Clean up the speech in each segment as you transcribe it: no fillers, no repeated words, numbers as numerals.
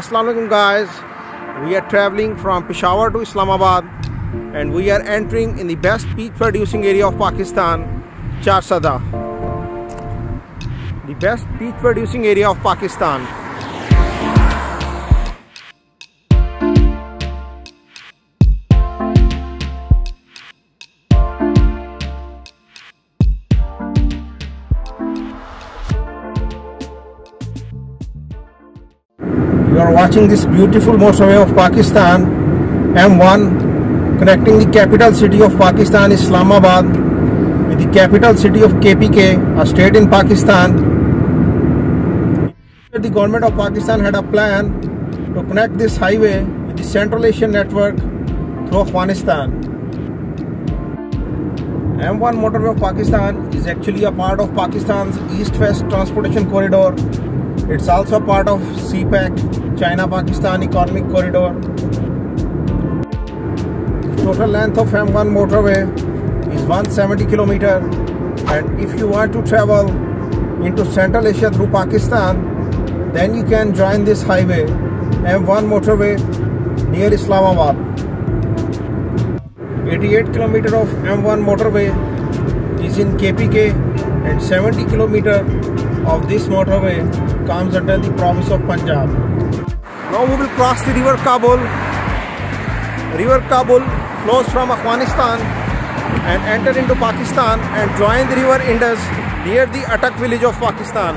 Assalamu alaikum guys, we are traveling from Peshawar to Islamabad and we are entering in the best peach producing area of Pakistan, Charsada. The best peach producing area of Pakistan. You are watching this beautiful motorway of Pakistan, M1, connecting the capital city of Pakistan, Islamabad, with the capital city of KPK, a state in Pakistan. The government of Pakistan had a plan to connect this highway with the Central Asian network through Afghanistan. M1 motorway of Pakistan is actually a part of Pakistan's east-west transportation corridor. It's also part of CPEC, China-Pakistan Economic Corridor. The total length of M1 motorway is 170 km, and if you want to travel into Central Asia through Pakistan, then you can join this highway, M1 motorway near Islamabad. 88 km of M1 motorway is in KPK and 70 km of this motorway comes under the province of Punjab. Now we will cross the river Kabul. River Kabul flows from Afghanistan and enter into Pakistan and join the river Indus near the Attock village of Pakistan.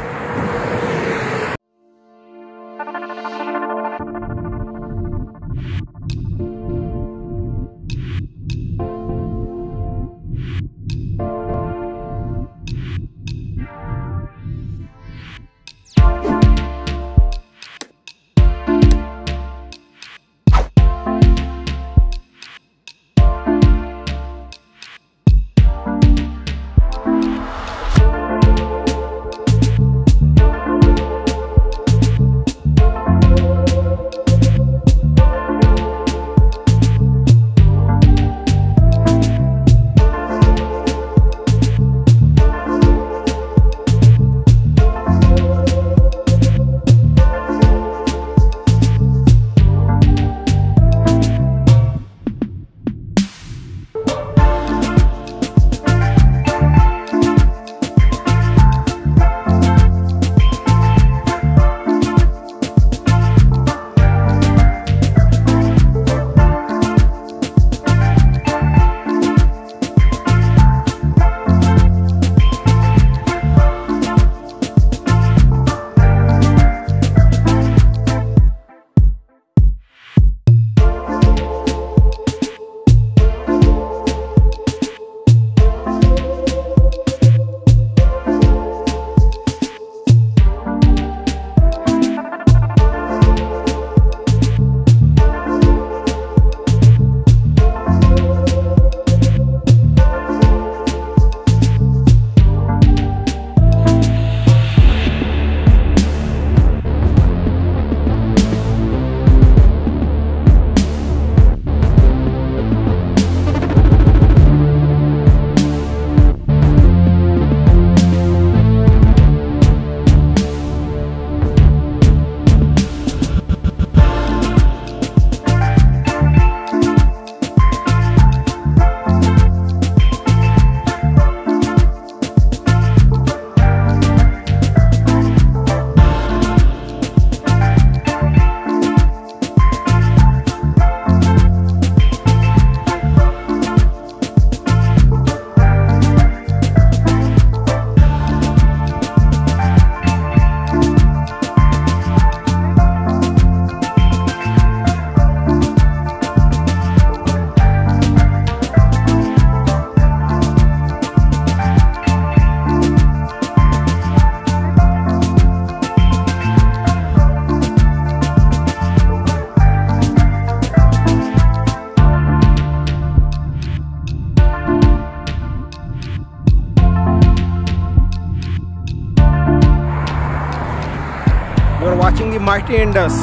mighty Indus.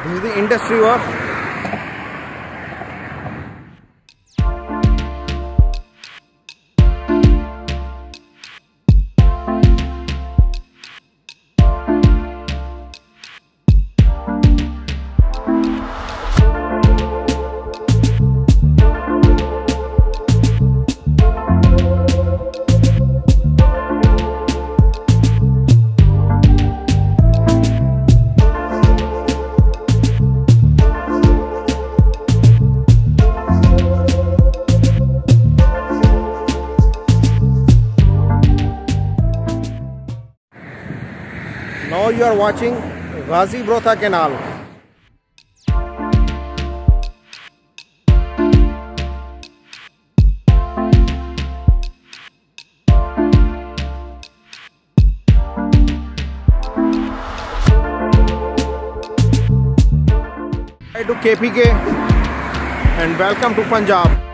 This is the Indus River. Now you are watching Ghazi Brotha Canal. Hi to KPK and welcome to Punjab.